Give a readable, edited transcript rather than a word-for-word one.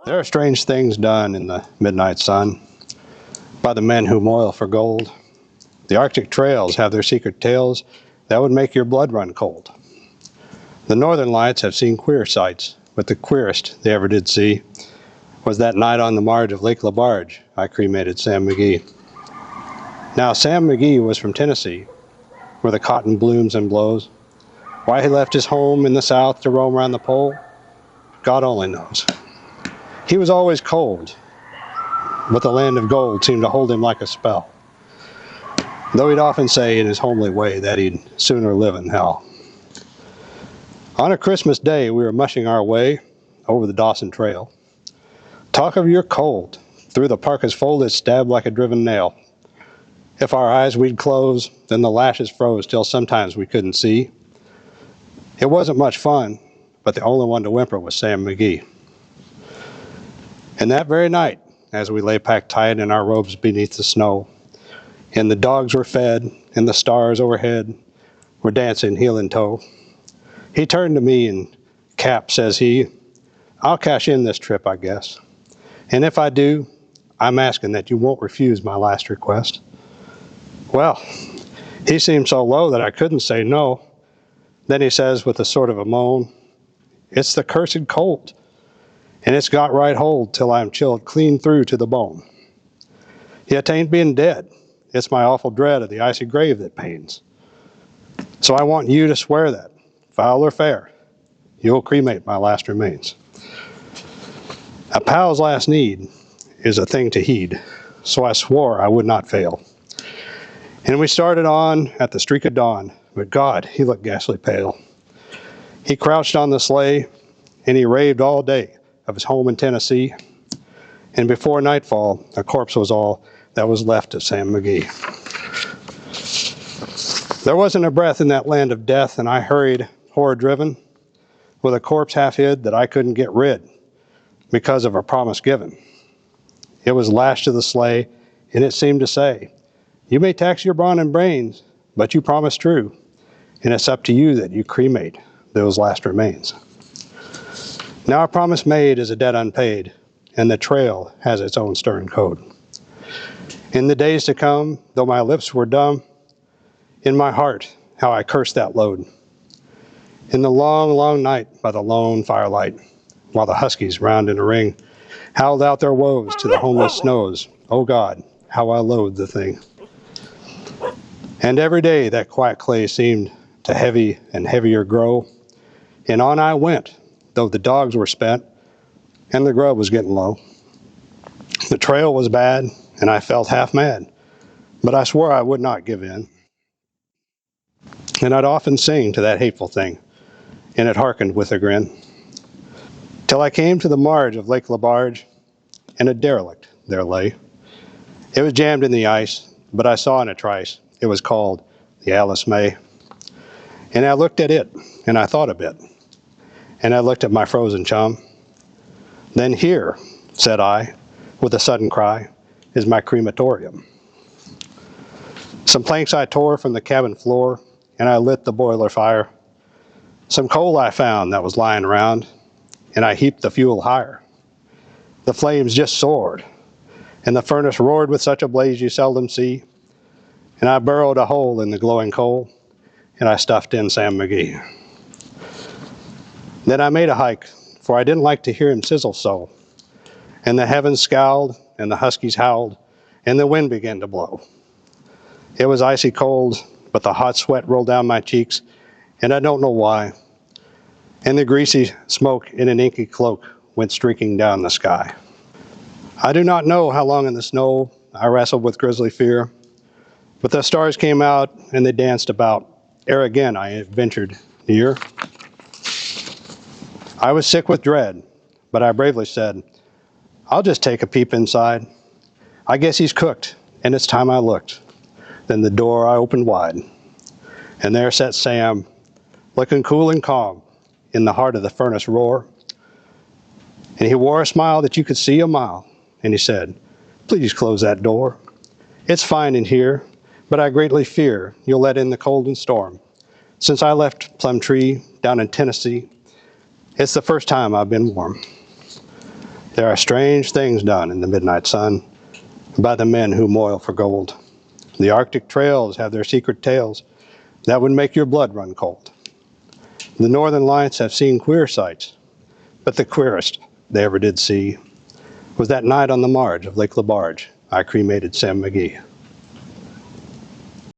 There are strange things done in the midnight sun by the men who moil for gold. The Arctic trails have their secret tales that would make your blood run cold. The Northern Lights have seen queer sights, but the queerest they ever did see was that night on the marge of Lake LaBarge I cremated Sam McGee. Now, Sam McGee was from Tennessee, where the cotton blooms and blows. Why he left his home in the South to roam around the pole, God only knows. He was always cold, but the land of gold seemed to hold him like a spell, though he'd often say in his homely way that he'd sooner live in hell. On a Christmas day, we were mushing our way over the Dawson Trail. Talk of your cold, through the parka's fold it stabbed like a driven nail. If our eyes we'd close, then the lashes froze till sometimes we couldn't see. It wasn't much fun, but the only one to whimper was Sam McGee. And that very night, as we lay packed tight in our robes beneath the snow, and the dogs were fed, and the stars overhead were dancing heel and toe, he turned to me and, "Cap," says he, "I'll cash in this trip, I guess. And if I do, I'm asking that you won't refuse my last request." Well, he seemed so low that I couldn't say no. Then he says with a sort of a moan, "It's the cursed cold, and it's got right hold till I'm chilled clean through to the bone. Yet 'tain't being dead, it's my awful dread of the icy grave that pains. So I want you to swear that, foul or fair, you'll cremate my last remains." A pal's last need is a thing to heed, so I swore I would not fail. And we started on at the streak of dawn, but God, he looked ghastly pale. He crouched on the sleigh, and he raved all day of his home in Tennessee, and before nightfall, a corpse was all that was left of Sam McGee. There wasn't a breath in that land of death, and I hurried, horror-driven, with a corpse half hid that I couldn't get rid because of a promise given. It was lashed to the sleigh, and it seemed to say, "You may tax your brawn and brains, but you promised true, and it's up to you that you cremate those last remains." Now a promise made is a debt unpaid, and the trail has its own stern code. In the days to come, though my lips were dumb, in my heart, how I cursed that load. In the long, long night by the lone firelight, while the huskies round in a ring howled out their woes to the homeless snows, oh God, how I loathed the thing. And every day that quiet clay seemed to heavy and heavier grow, and on I went, though the dogs were spent and the grub was getting low. The trail was bad, and I felt half mad, but I swore I would not give in. And I'd often sing to that hateful thing, and it hearkened with a grin, till I came to the marge of Lake LaBarge, and a derelict there lay. It was jammed in the ice, but I saw in a trice it was called the Alice May. And I looked at it, and I thought a bit, and I looked at my frozen chum. "Then here," said I, with a sudden cry, "is my crematorium." Some planks I tore from the cabin floor, and I lit the boiler fire. Some coal I found that was lying around, and I heaped the fuel higher. The flames just soared, and the furnace roared with such a blaze you seldom see, and I burrowed a hole in the glowing coal, and I stuffed in Sam McGee. Then I made a hike, for I didn't like to hear him sizzle so, and the heavens scowled, and the huskies howled, and the wind began to blow. It was icy cold, but the hot sweat rolled down my cheeks, and I don't know why, and the greasy smoke in an inky cloak went streaking down the sky. I do not know how long in the snow I wrestled with grisly fear, but the stars came out and they danced about, ere again I ventured near. I was sick with dread, but I bravely said, "I'll just take a peep inside. I guess he's cooked, and it's time I looked." Then the door I opened wide, and there sat Sam, looking cool and calm in the heart of the furnace roar. And he wore a smile that you could see a mile, and he said, "Please close that door. It's fine in here, but I greatly fear you'll let in the cold and storm. Since I left Plumtree down in Tennessee, it's the first time I've been warm. There are strange things done in the midnight sun by the men who moil for gold. The Arctic trails have their secret tales that would make your blood run cold. The northern lights have seen queer sights, but the queerest they ever did see was that night on the marge of Lake LaBarge I cremated Sam McGee.